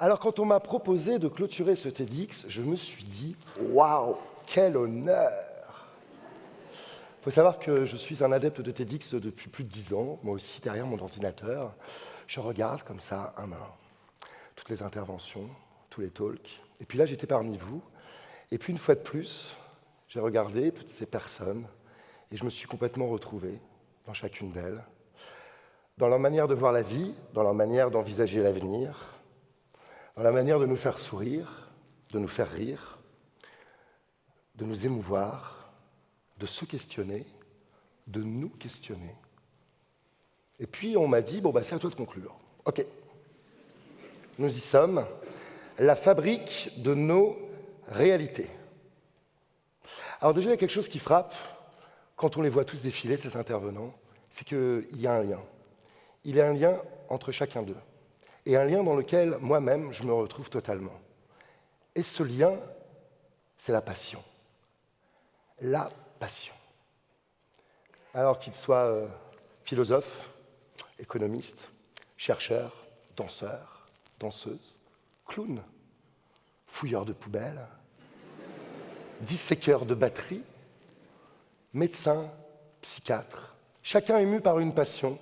Alors, quand on m'a proposé de clôturer ce TEDx, je me suis dit « Waouh, quel honneur !» Il faut savoir que je suis un adepte de TEDx depuis plus de 10 ans, moi aussi derrière mon ordinateur. Je regarde comme ça, un à un, toutes les interventions, tous les talks. Et puis là, j'étais parmi vous. Et puis, une fois de plus, j'ai regardé toutes ces personnes et je me suis complètement retrouvé dans chacune d'elles, dans leur manière de voir la vie, dans leur manière d'envisager l'avenir, dans la manière de nous faire sourire, de nous faire rire, de nous émouvoir, de se questionner, de nous questionner. Et puis on m'a dit, bon, c'est à toi de conclure. Ok, nous y sommes, la fabrique de nos réalités. Alors déjà, il y a quelque chose qui frappe quand on les voit tous défiler, ces intervenants, c'est qu'il y a un lien. Il y a un lien entre chacun d'eux, et un lien dans lequel moi-même je me retrouve totalement. Et ce lien, c'est la passion. La passion. Alors qu'ils soient philosophes, économistes, chercheurs, danseurs, danseuses, clowns, fouilleurs de poubelles, disséqueurs de batteries, médecins, psychiatres, chacun ému par une passion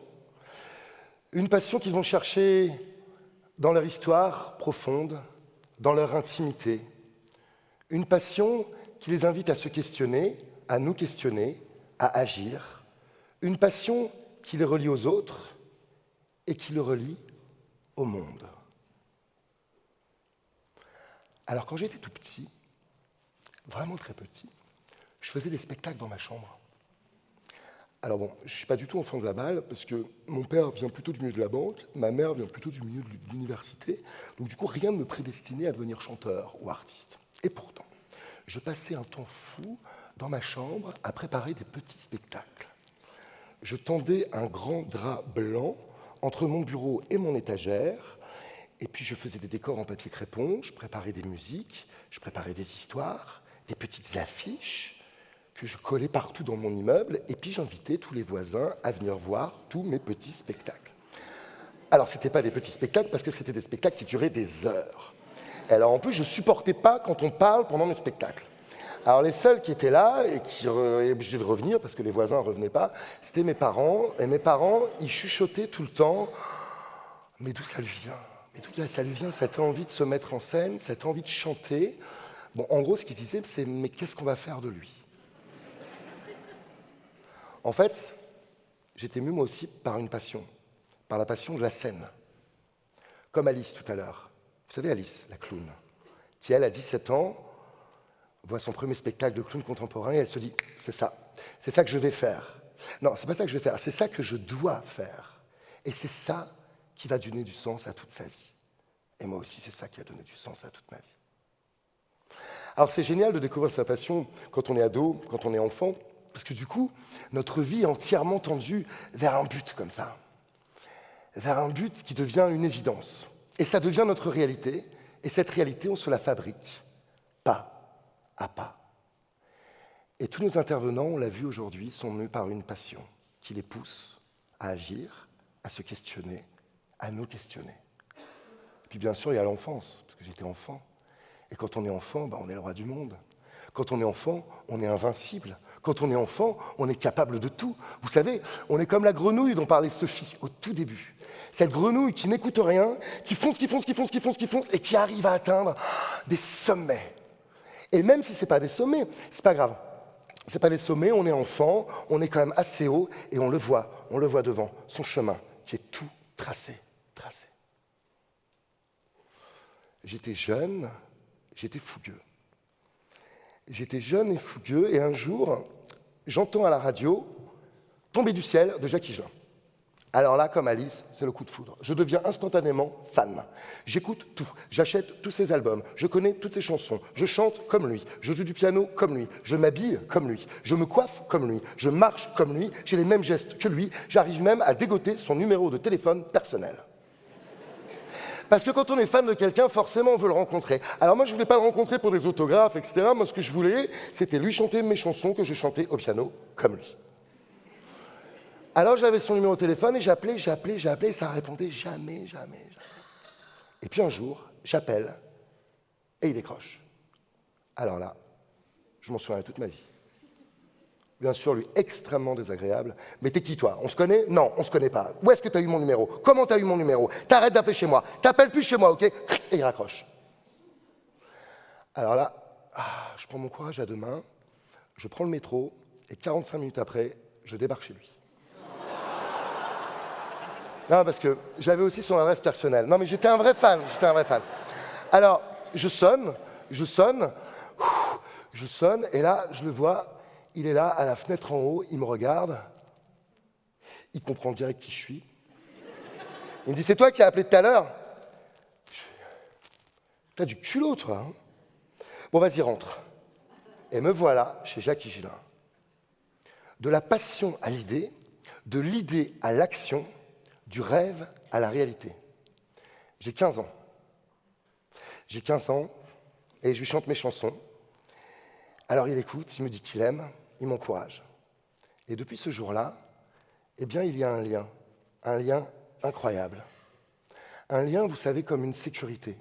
qu'ils vont chercher dans leur histoire profonde, dans leur intimité, une passion qui les invite à se questionner, à nous questionner, à agir, une passion qui les relie aux autres et qui le relie au monde. Alors quand j'étais tout petit, vraiment très petit, je faisais des spectacles dans ma chambre. Alors bon, je ne suis pas du tout enfant de la balle, parce que mon père vient plutôt du milieu de la banque, ma mère vient plutôt du milieu de l'université, donc du coup, rien ne me prédestinait à devenir chanteur ou artiste. Et pourtant, je passais un temps fou dans ma chambre à préparer des petits spectacles. Je tendais un grand drap blanc entre mon bureau et mon étagère, et puis je faisais des décors en papier crépon, je préparais des musiques, je préparais des histoires, des petites affiches que je collais partout dans mon immeuble, et puis j'invitais tous les voisins à venir voir tous mes petits spectacles. Alors, ce n'étaient pas des petits spectacles, parce que c'était des spectacles qui duraient des heures. Et alors, en plus, je ne supportais pas quand on parle pendant mes spectacles. Alors, les seuls qui étaient là, et qui étaient obligés de revenir, parce que les voisins ne revenaient pas, c'était mes parents, et mes parents, ils chuchotaient tout le temps « Mais d'où ça lui vient ? Mais d'où ça lui vient, cette envie de se mettre en scène, cette envie de chanter ?» Bon, en gros, ce qu'ils disaient, c'est « Mais qu'est-ce qu'on va faire de lui ?» En fait, j'étais ému moi aussi par une passion, par la passion de la scène. Comme Alice tout à l'heure. Vous savez Alice, la clown, qui elle, à 17 ans, voit son premier spectacle de clown contemporain et elle se dit « c'est ça que je vais faire ». Non, c'est pas ça que je vais faire, c'est ça que je dois faire. Et c'est ça qui va donner du sens à toute sa vie. Et moi aussi, c'est ça qui a donné du sens à toute ma vie. Alors c'est génial de découvrir sa passion quand on est ado, quand on est enfant, parce que du coup, notre vie est entièrement tendue vers un but comme ça, vers un but qui devient une évidence. Et ça devient notre réalité, et cette réalité, on se la fabrique, pas à pas. Et tous nos intervenants, on l'a vu aujourd'hui, sont mus par une passion qui les pousse à agir, à se questionner, à nous questionner. Et puis bien sûr, il y a l'enfance, parce que j'étais enfant. Et quand on est enfant, on est le roi du monde. Quand on est enfant, on est invincible. Quand on est enfant, on est capable de tout. Vous savez, on est comme la grenouille dont parlait Sophie au tout début. Cette grenouille qui n'écoute rien, qui fonce, et qui arrive à atteindre des sommets. Et même si ce n'est pas des sommets, c'est pas grave. Ce n'est pas des sommets, on est enfant, on est quand même assez haut, et on le voit devant, son chemin, qui est tout tracé. J'étais jeune, j'étais fougueux. J'étais jeune et fougueux, et un jour, j'entends à la radio « Tomber du ciel » de Jacques Higelin. Alors là, comme Alice, c'est le coup de foudre. Je deviens instantanément fan. J'écoute tout, j'achète tous ses albums, je connais toutes ses chansons, je chante comme lui, je joue du piano comme lui, je m'habille comme lui, je me coiffe comme lui, je marche comme lui, j'ai les mêmes gestes que lui, j'arrive même à dégoter son numéro de téléphone personnel. Parce que quand on est fan de quelqu'un, forcément, on veut le rencontrer. Alors moi, je ne voulais pas le rencontrer pour des autographes, etc. Moi, ce que je voulais, c'était lui chanter mes chansons que je chantais au piano, comme lui. Alors j'avais son numéro de téléphone et j'appelais, et ça répondait jamais. Et puis un jour, j'appelle et il décroche. Alors là, je m'en souviens toute ma vie. Bien sûr, lui, extrêmement désagréable. Mais t'es qui, toi? On se connaît? Non, on se connaît pas. Où est-ce que tu as eu mon numéro? Comment tu as eu mon numéro? T'arrêtes d'appeler chez moi. T'appelles plus chez moi, ok? Et il raccroche. Alors là, je prends mon courage à deux mains, je prends le métro, et 45 minutes après, je débarque chez lui. Non, parce que j'avais aussi son adresse personnelle. Non, mais j'étais un vrai fan. Alors, je sonne, et là, je le vois, il est là, à la fenêtre en haut, il me regarde, il comprend direct qui je suis. Il me dit, c'est toi qui as appelé tout à l'heure? T'as du culot, toi. Hein? Bon, vas-y, rentre. Et me voilà chez Jacques Higelin. De la passion à l'idée, de l'idée à l'action, du rêve à la réalité. J'ai 15 ans. J'ai 15 ans et je lui chante mes chansons. Alors il écoute, il me dit qu'il aime, il m'encourage. Et depuis ce jour-là, eh bien, il y a un lien incroyable. Un lien, vous savez, comme une sécurité,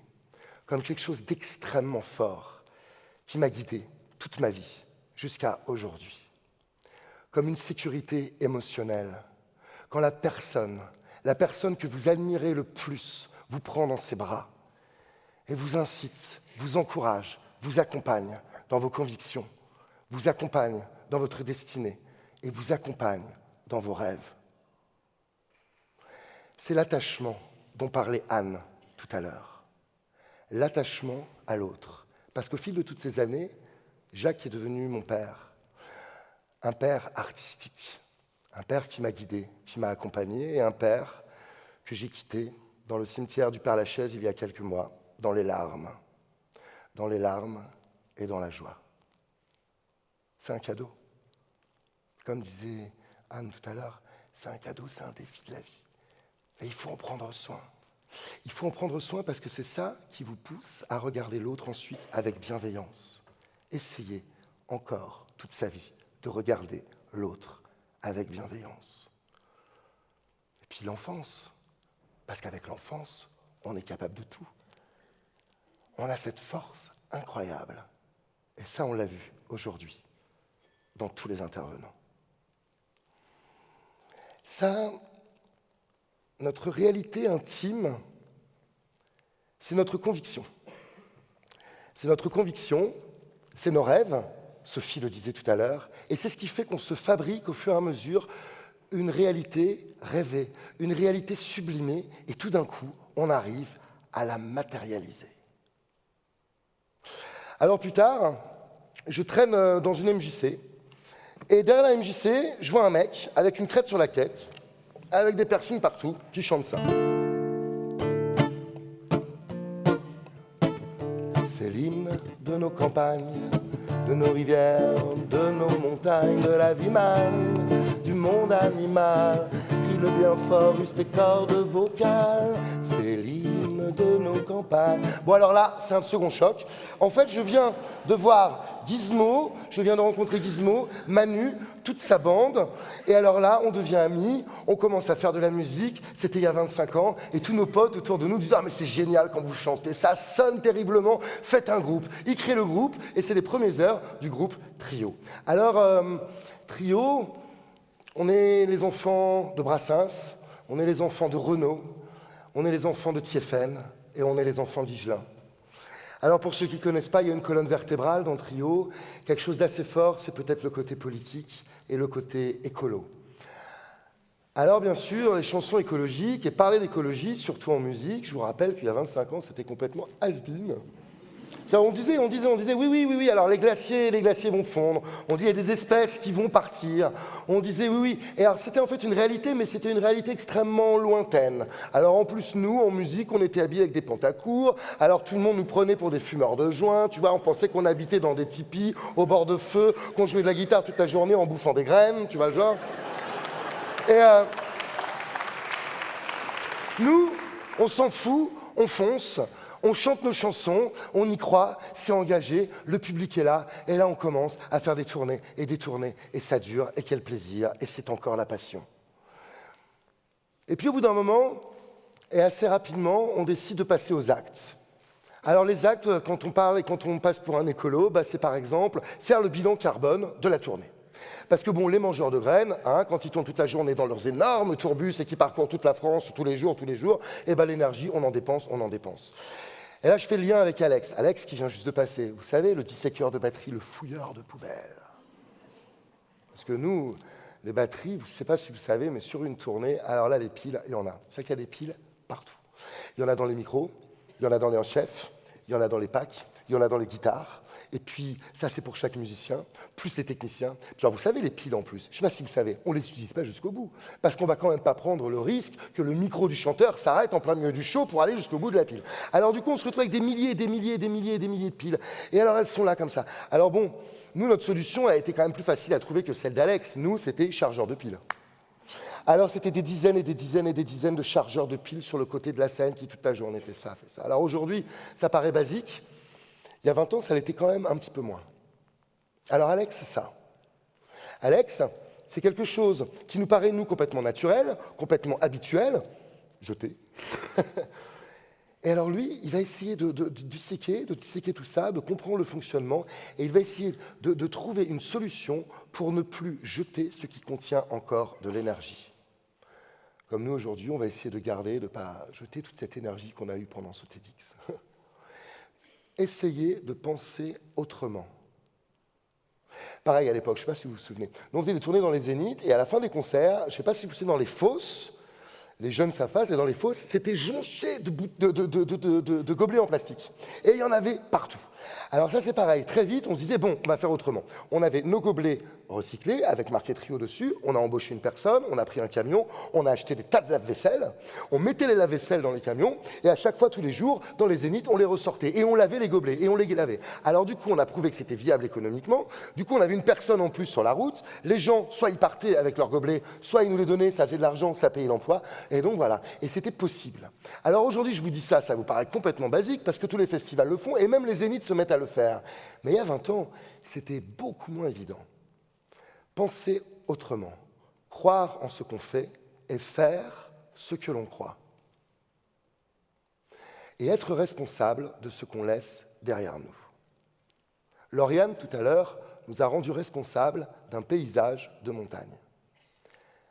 comme quelque chose d'extrêmement fort qui m'a guidé toute ma vie, jusqu'à aujourd'hui. Comme une sécurité émotionnelle. Quand la personne que vous admirez le plus, vous prend dans ses bras et vous incite, vous encourage, vous accompagne dans vos convictions, vous accompagne dans votre destinée et vous accompagne dans vos rêves. C'est l'attachement dont parlait Anne tout à l'heure. L'attachement à l'autre. Parce qu'au fil de toutes ces années, Jacques est devenu mon père. Un père artistique, un père qui m'a guidé, qui m'a accompagné, et un père que j'ai quitté dans le cimetière du Père-Lachaise il y a quelques mois, dans les larmes et dans la joie. C'est un cadeau. Comme disait Anne tout à l'heure, c'est un cadeau, c'est un défi de la vie. Et il faut en prendre soin. Il faut en prendre soin parce que c'est ça qui vous pousse à regarder l'autre ensuite avec bienveillance. Essayez encore toute sa vie de regarder l'autre avec bienveillance. Et puis l'enfance, parce qu'avec l'enfance, on est capable de tout. On a cette force incroyable. Et ça, on l'a vu aujourd'hui, dans tous les intervenants. Ça, notre réalité intime, c'est notre conviction. C'est notre conviction, c'est nos rêves, Sophie le disait tout à l'heure, et c'est ce qui fait qu'on se fabrique au fur et à mesure une réalité rêvée, une réalité sublimée, et tout d'un coup, on arrive à la matérialiser. Alors plus tard, je traîne dans une MJC, et derrière la MJC, je vois un mec avec une crête sur la tête, avec des piercings partout, qui chante ça. C'est l'hymne de nos campagnes, de nos rivières, de nos montagnes, de la vie mal, du monde animal. Crie le bien fort, use tes cordes vocales. C'est l'hymne de nos campagnes. Bon alors là, c'est un second choc. En fait, je viens de voir Gizmo, je viens de rencontrer Gizmo, Manu, toute sa bande. Et alors là, on devient amis, on commence à faire de la musique. C'était il y a 25 ans. Et tous nos potes autour de nous disent « Ah mais c'est génial quand vous chantez, ça sonne terriblement, faites un groupe ». Ils créent le groupe et c'est les premières heures du groupe Trio. Alors, Trio, on est les enfants de Brassens, on est les enfants de Renaud, on est les enfants de Thiéphène et on est les enfants d'Higelin. Alors pour ceux qui ne connaissent pas, il y a une colonne vertébrale dans Trio. Quelque chose d'assez fort, c'est peut-être le côté politique et le côté écolo. Alors bien sûr, les chansons écologiques, et parler d'écologie, surtout en musique, je vous rappelle qu'il y a 25 ans, c'était complètement has-been. On disait, oui, alors les glaciers vont fondre, on dit il y a des espèces qui vont partir, on disait oui, et alors c'était en fait une réalité, mais c'était une réalité extrêmement lointaine. Alors en plus, nous, en musique, on était habillés avec des pantacourts, alors tout le monde nous prenait pour des fumeurs de joints, tu vois, on pensait qu'on habitait dans des tipis, au bord de feu, qu'on jouait de la guitare toute la journée en bouffant des graines, tu vois le genre. Et nous, on s'en fout, on fonce. On chante nos chansons, on y croit, c'est engagé, le public est là, et là on commence à faire des tournées, et ça dure, et quel plaisir, et c'est encore la passion. Et puis au bout d'un moment, Et assez rapidement, on décide de passer aux actes. Alors les actes, quand on parle et quand on passe pour un écolo, c'est par exemple faire le bilan carbone de la tournée. Parce que bon, les mangeurs de graines, quand ils tournent toute la journée dans leurs énormes tourbus et qui parcourent toute la France tous les jours, et l'énergie, on en dépense. Et là, je fais le lien avec Alex. Alex qui vient juste de passer. Vous savez, le disséqueur de batterie, le fouilleur de poubelles. Parce que nous, les batteries, je ne sais pas si vous savez, mais sur une tournée, alors là, les piles, il y en a. Vous savez qu'il y a des piles partout. Il y en a dans les micros, il y en a dans les chefs, il y en a dans les packs, il y en a dans les guitares. Et puis, ça, c'est pour chaque musicien, plus les techniciens. Puis, alors, vous savez, les piles en plus, je ne sais pas si vous savez, on ne les utilise pas jusqu'au bout. Parce qu'on ne va quand même pas prendre le risque que le micro du chanteur s'arrête en plein milieu du show pour aller jusqu'au bout de la pile. Alors, du coup, on se retrouve avec des milliers de piles. Et alors, elles sont là comme ça. Alors, bon, nous, notre solution a été quand même plus facile à trouver que celle d'Alex. Nous, c'était chargeur de piles. Alors, c'était des dizaines et des dizaines de chargeurs de piles sur le côté de la scène qui, toute la journée, fait ça. Alors, aujourd'hui, ça paraît basique. Il y a 20 ans, ça l'était quand même un petit peu moins. Alors Alex, c'est ça. Alex, c'est quelque chose qui nous paraît, nous, complètement naturel, complètement habituel, jeté. Et alors lui, il va essayer de disséquer tout ça, de comprendre le fonctionnement, et il va essayer de trouver une solution pour ne plus jeter ce qui contient encore de l'énergie. Comme nous, aujourd'hui, on va essayer de garder, de ne pas jeter toute cette énergie qu'on a eue pendant ce TEDx. Essayez de penser autrement. Pareil à l'époque, je ne sais pas si vous vous souvenez. Nous, on faisait des tournées dans les zéniths, et à la fin des concerts, je ne sais pas si vous vous souvenez, dans les fosses, les jeunes savent pas, et dans les fosses, c'était jonché de gobelets en plastique. Et il y en avait partout. Alors ça, c'est pareil. Très vite, on se disait, bon, on va faire autrement. On avait nos gobelets recyclés, avec marqué Trio dessus. On a embauché une personne, on a pris un camion, on a acheté des tas de lave-vaisselle. On mettait les lave-vaisselle dans les camions, et à chaque fois, tous les jours, dans les zéniths, on les ressortait. Et on lavait les gobelets, et on les lavait. Alors du coup, on a prouvé que c'était viable économiquement. Du coup, on avait une personne en plus sur la route. Les gens, soit ils partaient avec leurs gobelets, soit ils nous les donnaient, ça faisait de l'argent, ça payait l'emploi. Et donc voilà, et c'était possible. Alors aujourd'hui, je vous dis ça, ça vous paraît complètement basique, parce que tous les festivals le font, et même les zéniths se mettent à le faire. Mais il y a 20 ans, c'était beaucoup moins évident. Penser autrement, croire en ce qu'on fait et faire ce que l'on croit. Et être responsable de ce qu'on laisse derrière nous. Lauriane, tout à l'heure, nous a rendus responsables d'un paysage de montagne.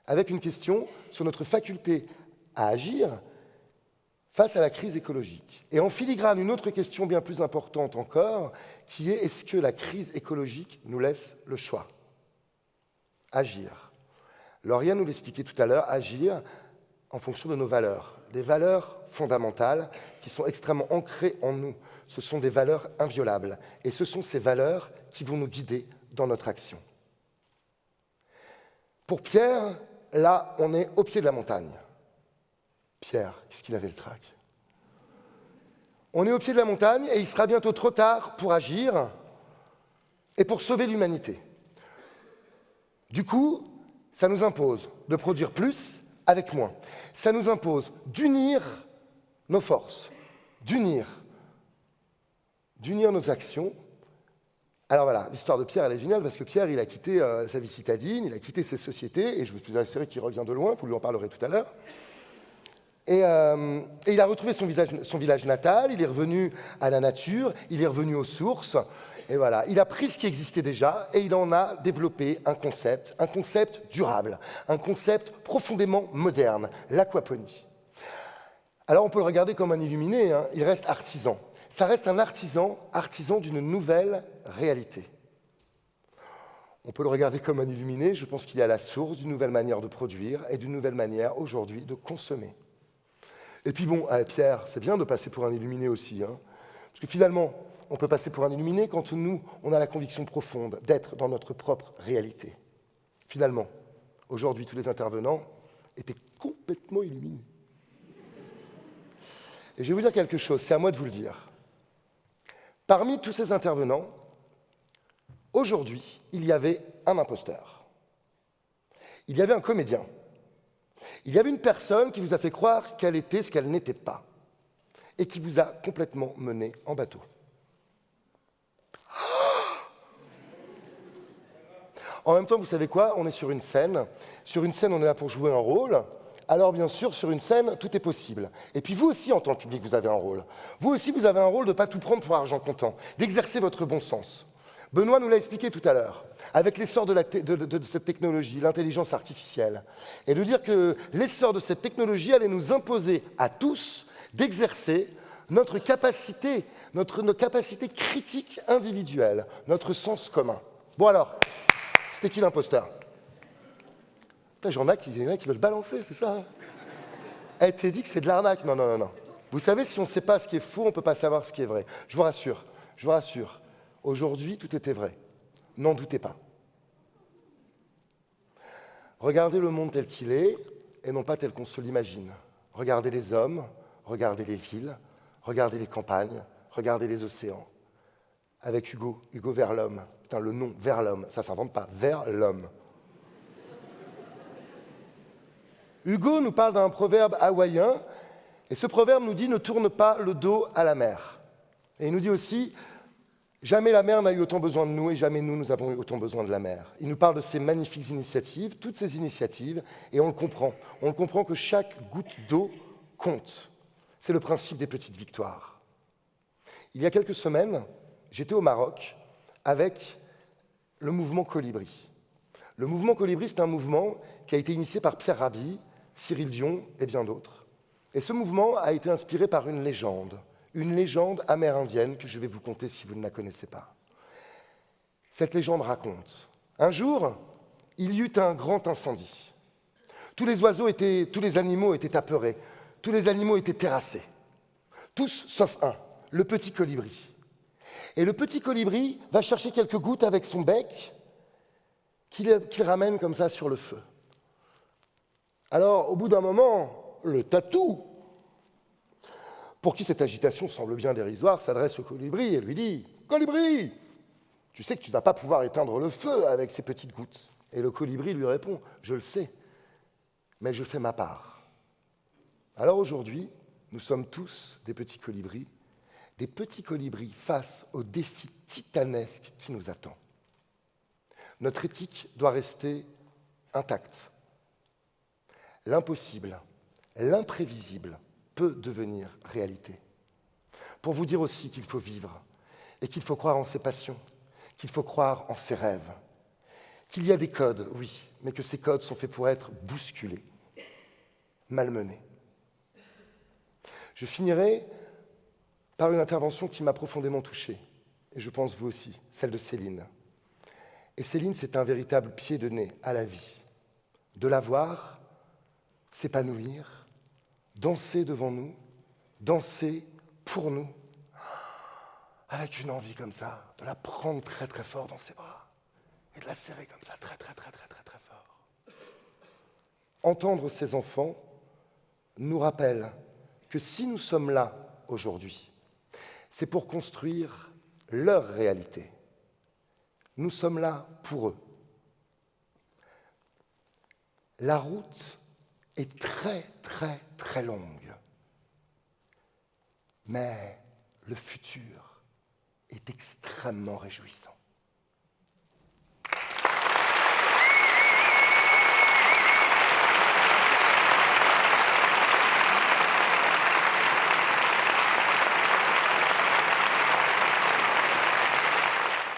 Avec une question sur notre faculté à agir face à la crise écologique. Et en filigrane, une autre question bien plus importante encore, qui est: est-ce que la crise écologique nous laisse le choix ? Agir. Lauriane nous l'expliquait tout à l'heure, agir en fonction de nos valeurs, des valeurs fondamentales qui sont extrêmement ancrées en nous. Ce sont des valeurs inviolables, et ce sont ces valeurs qui vont nous guider dans notre action. Pour Pierre, là, on est au pied de la montagne. Pierre, qu'est-ce qu'il avait le trac ? On est au pied de la montagne et il sera bientôt trop tard pour agir et pour sauver l'humanité. Du coup, ça nous impose de produire plus avec moins. Ça nous impose d'unir nos forces, d'unir nos actions. Alors voilà, l'histoire de Pierre, elle est géniale parce que Pierre, il a quitté sa vie citadine, il a quitté ses sociétés, et je vous assurer qu'il revient de loin, vous lui en parlerez tout à l'heure. Et il a retrouvé son village natal, il est revenu à la nature, il est revenu aux sources, et voilà. Il a pris ce qui existait déjà et il en a développé un concept durable, un concept profondément moderne, l'aquaponie. Alors on peut le regarder comme un illuminé, il reste artisan. Ça reste un artisan d'une nouvelle réalité. On peut le regarder comme un illuminé, je pense qu'il est à la source d'une nouvelle manière de produire et d'une nouvelle manière aujourd'hui de consommer. Et puis bon, Pierre, c'est bien de passer pour un illuminé aussi, parce que finalement, on peut passer pour un illuminé quand nous, on a la conviction profonde d'être dans notre propre réalité. Finalement, aujourd'hui, tous les intervenants étaient complètement illuminés. Et je vais vous dire quelque chose, c'est à moi de vous le dire. Parmi tous ces intervenants, aujourd'hui, il y avait un imposteur. Il y avait un comédien. Il y avait une personne qui vous a fait croire qu'elle était ce qu'elle n'était pas et qui vous a complètement mené en bateau. En même temps, vous savez quoi ? On est sur une scène. Sur une scène, on est là pour jouer un rôle. alors bien sûr, sur une scène, tout est possible. Et puis vous aussi, en tant que public, vous avez un rôle. Vous aussi, vous avez un rôle de ne pas tout prendre pour argent comptant, d'exercer votre bon sens. Benoît nous l'a expliqué tout à l'heure, avec l'essor de cette technologie, l'intelligence artificielle, et de dire que l'essor de cette technologie allait nous imposer à tous d'exercer notre capacité critique individuelle, notre sens commun. Bon alors, c'était qui l'imposteur? Il y en a qui veulent balancer, c'est ça, hein? Elle t'est dit que c'est de l'arnaque. Non, non, non, non. Vous savez, si on ne sait pas ce qui est faux, on ne peut pas savoir ce qui est vrai. Je vous rassure. Aujourd'hui, tout était vrai. N'en doutez pas. Regardez le monde tel qu'il est, et non pas tel qu'on se l'imagine. Regardez les hommes, regardez les villes, regardez les campagnes, regardez les océans. Avec Hugo vers l'homme. Putain, le nom, vers l'homme, ça ne s'invente pas, vers l'homme. Hugo nous parle d'un proverbe hawaïen, et ce proverbe nous dit « ne tourne pas le dos à la mer ». Et il nous dit aussi « jamais la mer n'a eu autant besoin de nous et jamais nous avons eu autant besoin de la mer ». Il nous parle de ces magnifiques initiatives, toutes ces initiatives, et on le comprend. On le comprend que chaque goutte d'eau compte. C'est le principe des petites victoires. Il y a quelques semaines, j'étais au Maroc avec le mouvement Colibri. Le mouvement Colibri, c'est un mouvement qui a été initié par Pierre Rabhi, Cyril Dion et bien d'autres. Et ce mouvement a été inspiré par une légende amérindienne que je vais vous conter si vous ne la connaissez pas. Cette légende raconte: un jour, il y eut un grand incendie. Tous les animaux étaient apeurés, tous les animaux étaient terrassés. Tous sauf un, le petit colibri. Et le petit colibri va chercher quelques gouttes avec son bec qu'il ramène comme ça sur le feu. Alors, au bout d'un moment, le tatou, pour qui cette agitation semble bien dérisoire, s'adresse au colibri et lui dit « Colibri, tu sais que tu ne vas pas pouvoir éteindre le feu avec ces petites gouttes. » Et le colibri lui répond « Je le sais, mais je fais ma part. » Alors aujourd'hui, nous sommes tous des petits colibris face au défi titanesque qui nous attend. Notre éthique doit rester intacte. L'impossible, l'imprévisible peut devenir réalité. Pour vous dire aussi qu'il faut vivre et qu'il faut croire en ses passions, qu'il faut croire en ses rêves, qu'il y a des codes, oui, mais que ces codes sont faits pour être bousculés, malmenés. Je finirai par une intervention qui m'a profondément touché, et je pense vous aussi, celle de Céline. Et Céline, c'est un véritable pied de nez à la vie. De la voir s'épanouir, danser devant nous, danser pour nous, avec une envie comme ça, de la prendre très très fort dans ses bras et de la serrer comme ça très très très très très très fort. Entendre ces enfants nous rappelle que si nous sommes là aujourd'hui, c'est pour construire leur réalité. Nous sommes là pour eux. La route est très, très, très longue. Mais le futur est extrêmement réjouissant.